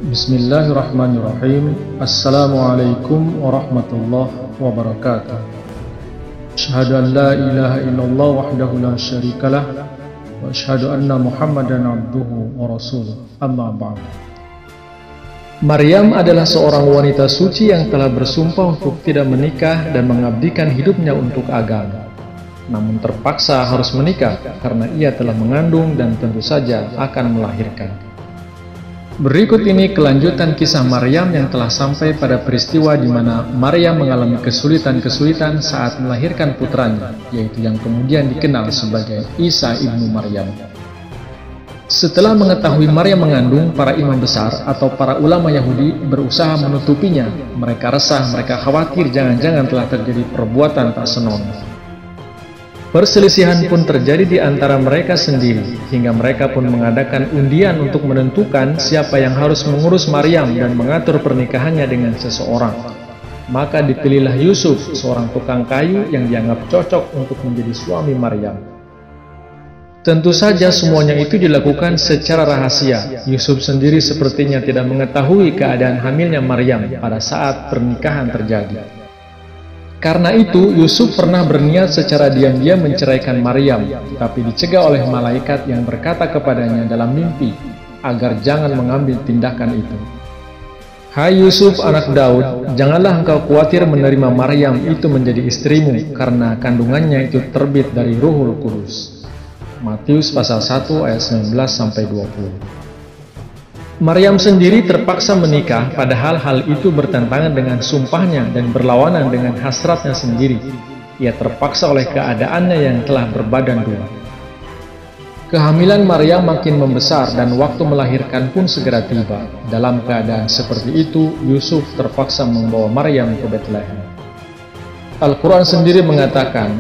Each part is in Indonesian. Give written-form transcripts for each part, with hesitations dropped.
Bismillahirrahmanirrahim. Assalamualaikum warahmatullahi wabarakatuh. Asyhadu an la ilaha illallah wahdahu la syarikalah wa asyhadu anna Muhammadan abduhu wa rasuluh. Amma ba'd. Maryam adalah seorang wanita suci yang telah bersumpah untuk tidak menikah dan mengabdikan hidupnya untuk agama. Namun terpaksa harus menikah karena ia telah mengandung dan tentu saja akan melahirkan. Berikut ini kelanjutan kisah Maryam yang telah sampai pada peristiwa di mana Maryam mengalami kesulitan-kesulitan saat melahirkan putranya, yaitu yang kemudian dikenal sebagai Isa ibnu Maryam. Setelah mengetahui Maryam mengandung, para imam besar atau para ulama Yahudi berusaha menutupinya. Mereka resah, mereka khawatir jangan-jangan telah terjadi perbuatan tak senonoh. Perselisihan pun terjadi di antara mereka sendiri, hingga mereka pun mengadakan undian untuk menentukan siapa yang harus mengurus Maryam dan mengatur pernikahannya dengan seseorang. Maka dipilihlah Yusuf, seorang tukang kayu yang dianggap cocok untuk menjadi suami Maryam. Tentu saja semuanya itu dilakukan secara rahasia. Yusuf sendiri sepertinya tidak mengetahui keadaan hamilnya Maryam pada saat pernikahan terjadi. Karena itu, Yusuf pernah berniat secara diam-diam menceraikan Maryam, tapi dicegah oleh malaikat yang berkata kepadanya dalam mimpi, agar jangan mengambil tindakan itu. Hai Yusuf anak Daud, janganlah engkau khawatir menerima Maryam itu menjadi istrimu, karena kandungannya itu terbit dari Ruhul Kudus. Matius pasal 1 ayat 19-20. Maryam sendiri terpaksa menikah, padahal hal itu bertentangan dengan sumpahnya dan berlawanan dengan hasratnya sendiri. Ia terpaksa oleh keadaannya yang telah berbadan dua. Kehamilan Maryam makin membesar dan waktu melahirkan pun segera tiba. Dalam keadaan seperti itu, Yusuf terpaksa membawa Maryam ke Betlehem. Al-Quran sendiri mengatakan,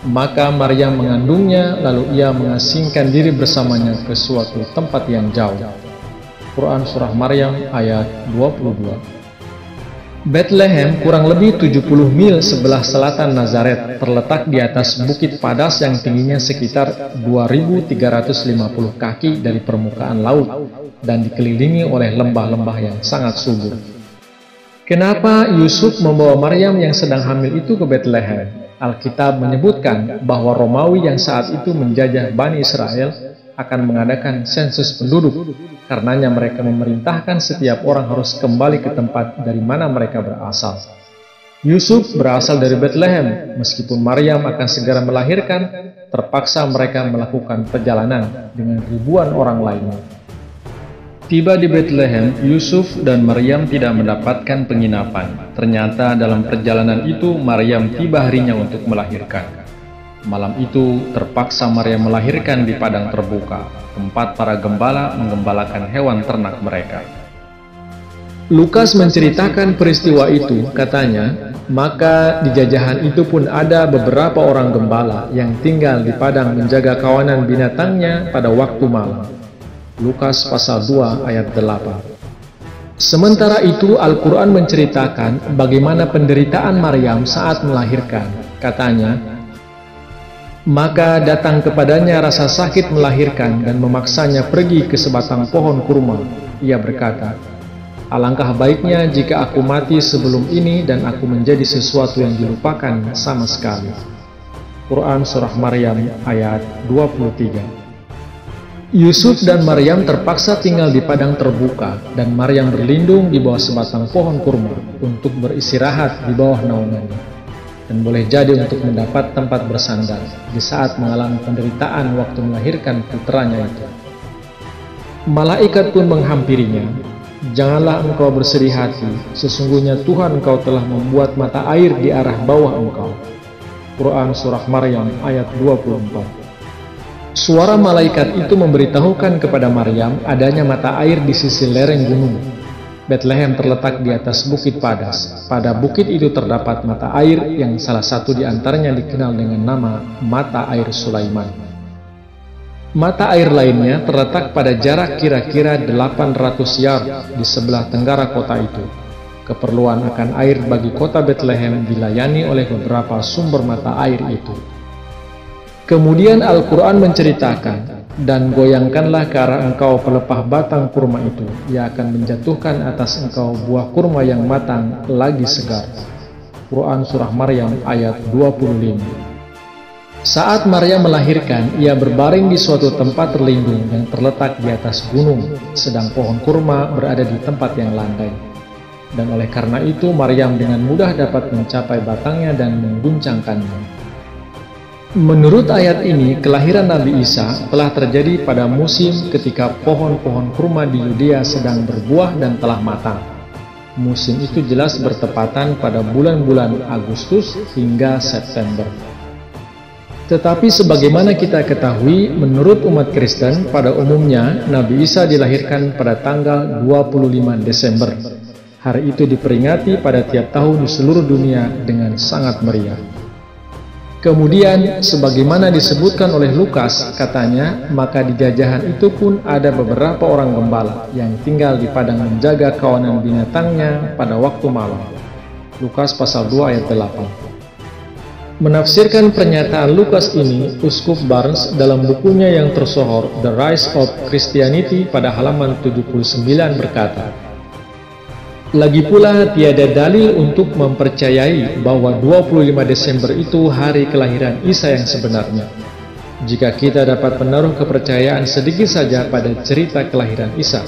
maka Maryam mengandungnya, lalu ia mengasingkan diri bersamanya ke suatu tempat yang jauh. Quran Surah Maryam ayat 22. Bethlehem kurang lebih 70 mil sebelah selatan Nazaret, terletak di atas bukit padas yang tingginya sekitar 2.350 kaki dari permukaan laut dan dikelilingi oleh lembah-lembah yang sangat subur. Kenapa Yusuf membawa Maryam yang sedang hamil itu ke Bethlehem? Alkitab menyebutkan bahwa Romawi yang saat itu menjajah Bani Israel akan mengadakan sensus penduduk. Karenanya mereka memerintahkan setiap orang harus kembali ke tempat dari mana mereka berasal. Yusuf berasal dari Bethlehem. Meskipun Maryam akan segera melahirkan, terpaksa mereka melakukan perjalanan dengan ribuan orang lainnya. Tiba di Bethlehem, Yusuf dan Maryam tidak mendapatkan penginapan. Ternyata dalam perjalanan itu Maryam tiba harinya untuk melahirkan. Malam itu terpaksa Maryam melahirkan di padang terbuka, tempat para gembala menggembalakan hewan ternak mereka. Lukas menceritakan peristiwa itu, katanya, maka di jajahan itu pun ada beberapa orang gembala yang tinggal di padang menjaga kawanan binatangnya pada waktu malam. Lukas pasal 2 ayat 8. Sementara itu Al-Quran menceritakan bagaimana penderitaan Maryam saat melahirkan. Katanya, maka datang kepadanya rasa sakit melahirkan dan memaksanya pergi ke sebatang pohon kurma. Ia berkata, alangkah baiknya jika aku mati sebelum ini dan aku menjadi sesuatu yang dilupakan sama sekali. Quran Surah Maryam ayat 23. Yusuf dan Maryam terpaksa tinggal di padang terbuka dan Maryam berlindung di bawah sebatang pohon kurma untuk beristirahat di bawah naungannya. Dan boleh jadi untuk mendapat tempat bersandar di saat mengalami penderitaan waktu melahirkan putranya itu. Malaikat pun menghampirinya, janganlah engkau bersedih hati, sesungguhnya Tuhan engkau telah membuat mata air di arah bawah engkau. Quran Surah Maryam ayat 24. Suara malaikat itu memberitahukan kepada Maryam adanya mata air di sisi lereng gunung. Bethlehem terletak di atas bukit padas. Pada bukit itu terdapat mata air yang salah satu di antaranya dikenal dengan nama Mata Air Sulaiman. Mata air lainnya terletak pada jarak kira-kira 800 yard di sebelah tenggara kota itu. Keperluan akan air bagi kota Bethlehem dilayani oleh beberapa sumber mata air itu. Kemudian Al-Quran menceritakan, Dan goyangkanlah ke arah engkau pelepah batang kurma itu, ia akan menjatuhkan atas engkau buah kurma yang matang lagi segar. Quran Surah Maryam ayat 25. Saat Maryam melahirkan, ia berbaring di suatu tempat terlindung yang terletak di atas gunung, sedang pohon kurma berada di tempat yang landai. Dan oleh karena itu, Maryam dengan mudah dapat mencapai batangnya dan mengguncangkannya. Menurut ayat ini, kelahiran Nabi Isa telah terjadi pada musim ketika pohon-pohon kurma di Yudea sedang berbuah dan telah matang. Musim itu jelas bertepatan pada bulan-bulan Agustus hingga September. Tetapi sebagaimana kita ketahui, menurut umat Kristen, pada umumnya Nabi Isa dilahirkan pada tanggal 25 Desember. Hari itu diperingati pada tiap tahun di seluruh dunia dengan sangat meriah. Kemudian, sebagaimana disebutkan oleh Lukas, katanya, maka di jajahan itu pun ada beberapa orang gembala yang tinggal di padang menjaga kawanan binatangnya pada waktu malam. Lukas pasal 2 ayat 8. Menafsirkan pernyataan Lukas ini, Uskup Barnes dalam bukunya yang tersohor The Rise of Christianity pada halaman 79 berkata, lagi pula tiada dalil untuk mempercayai bahwa 25 Desember itu hari kelahiran Isa yang sebenarnya. Jika kita dapat menaruh kepercayaan sedikit saja pada cerita kelahiran Isa,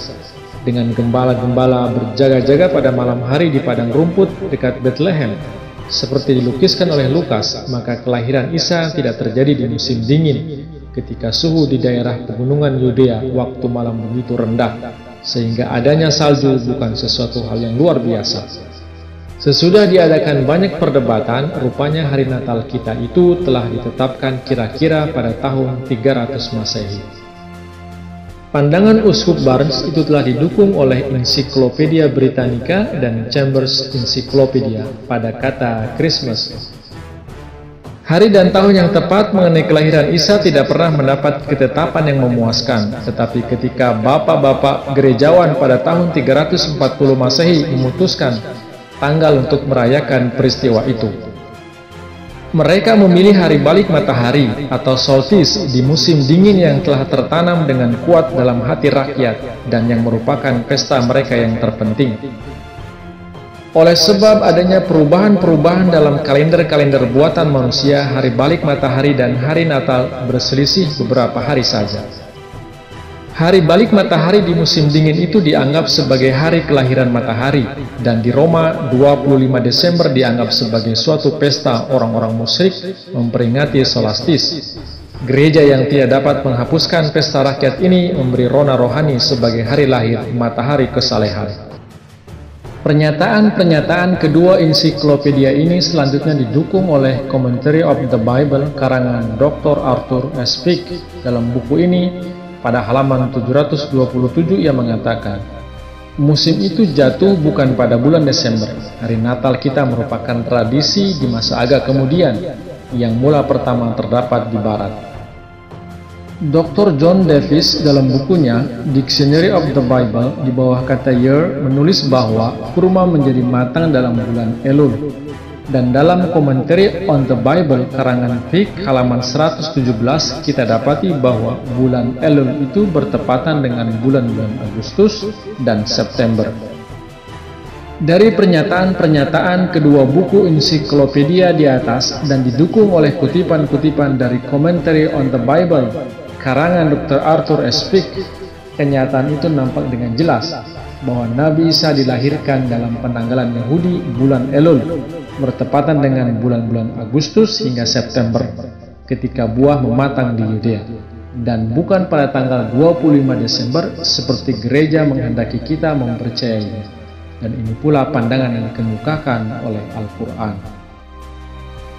dengan gembala-gembala berjaga-jaga pada malam hari di padang rumput dekat Bethlehem, seperti dilukiskan oleh Lukas, maka kelahiran Isa tidak terjadi di musim dingin, ketika suhu di daerah pegunungan Yudea waktu malam begitu rendah, sehingga adanya salju bukan sesuatu hal yang luar biasa. Sesudah diadakan banyak perdebatan, rupanya hari Natal kita itu telah ditetapkan kira-kira pada tahun 300 Masehi. Pandangan Uskup Barnes itu telah didukung oleh Encyclopedia Britannica dan Chambers Encyclopedia pada kata Christmas. Hari dan tahun yang tepat mengenai kelahiran Isa tidak pernah mendapat ketetapan yang memuaskan, tetapi ketika bapak-bapak gerejawan pada tahun 340 Masehi memutuskan tanggal untuk merayakan peristiwa itu, mereka memilih hari balik matahari atau solstice di musim dingin yang telah tertanam dengan kuat dalam hati rakyat dan yang merupakan pesta mereka yang terpenting. Oleh sebab adanya perubahan-perubahan dalam kalender-kalender buatan manusia, hari balik matahari dan hari Natal berselisih beberapa hari saja. Hari balik matahari di musim dingin itu dianggap sebagai hari kelahiran matahari, dan di Roma 25 Desember dianggap sebagai suatu pesta orang-orang musyrik memperingati solstice. Gereja yang tidak dapat menghapuskan pesta rakyat ini memberi rona rohani sebagai hari lahir matahari kesalehan. Pernyataan-pernyataan kedua ensiklopedia ini selanjutnya didukung oleh Commentary of the Bible karangan Dr. Arthur S. Peck. Dalam buku ini, pada halaman 727 ia mengatakan, musim itu jatuh bukan pada bulan Desember. Hari Natal kita merupakan tradisi di masa agak kemudian, yang mula pertama terdapat di Barat. Dr. John Davis dalam bukunya Dictionary of the Bible di bawah kata year menulis bahwa kurma menjadi matang dalam bulan Elul, dan dalam Commentary on the Bible karangan Peck halaman 117 kita dapati bahwa bulan Elul itu bertepatan dengan bulan-bulan Agustus dan September. Dari pernyataan-pernyataan kedua buku ensiklopedia di atas dan didukung oleh kutipan-kutipan dari Commentary on the Bible karangan Dr. Arthur S. Peck, kenyataan itu nampak dengan jelas bahwa Nabi Isa dilahirkan dalam penanggalan Yahudi bulan Elul, bertepatan dengan bulan-bulan Agustus hingga September, ketika buah mematang di Yudea, dan bukan pada tanggal 25 Desember seperti gereja menghendaki kita mempercayainya. Dan ini pula pandangan yang dikemukakan oleh Al-Quran.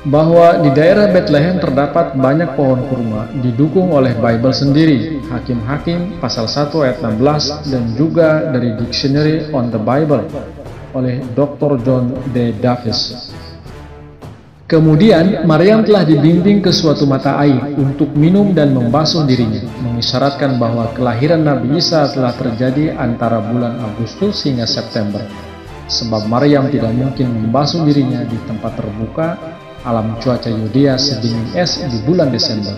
Bahwa di daerah Bethlehem terdapat banyak pohon kurma didukung oleh Bible sendiri, Hakim-Hakim pasal 1 ayat 16, dan juga dari Dictionary on the Bible oleh Dr. John D. Davis. Kemudian, Maryam telah dibimbing ke suatu mata air untuk minum dan membasuh dirinya, mengisyaratkan bahwa kelahiran Nabi Isa telah terjadi antara bulan Agustus hingga September, sebab Maryam tidak mungkin membasuh dirinya di tempat terbuka alam cuaca Yudea sedingin es di bulan Desember.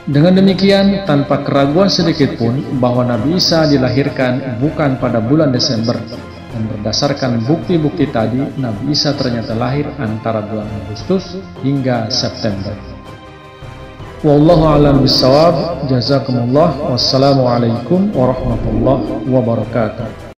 Dengan demikian, tanpa keraguan sedikit pun bahwa Nabi Isa dilahirkan bukan pada bulan Desember, dan berdasarkan bukti-bukti tadi, Nabi Isa ternyata lahir antara bulan Agustus hingga September. Wallahu a'lam bishawab. Jazakumullah. Wassalamualaikum warahmatullahi wabarakatuh.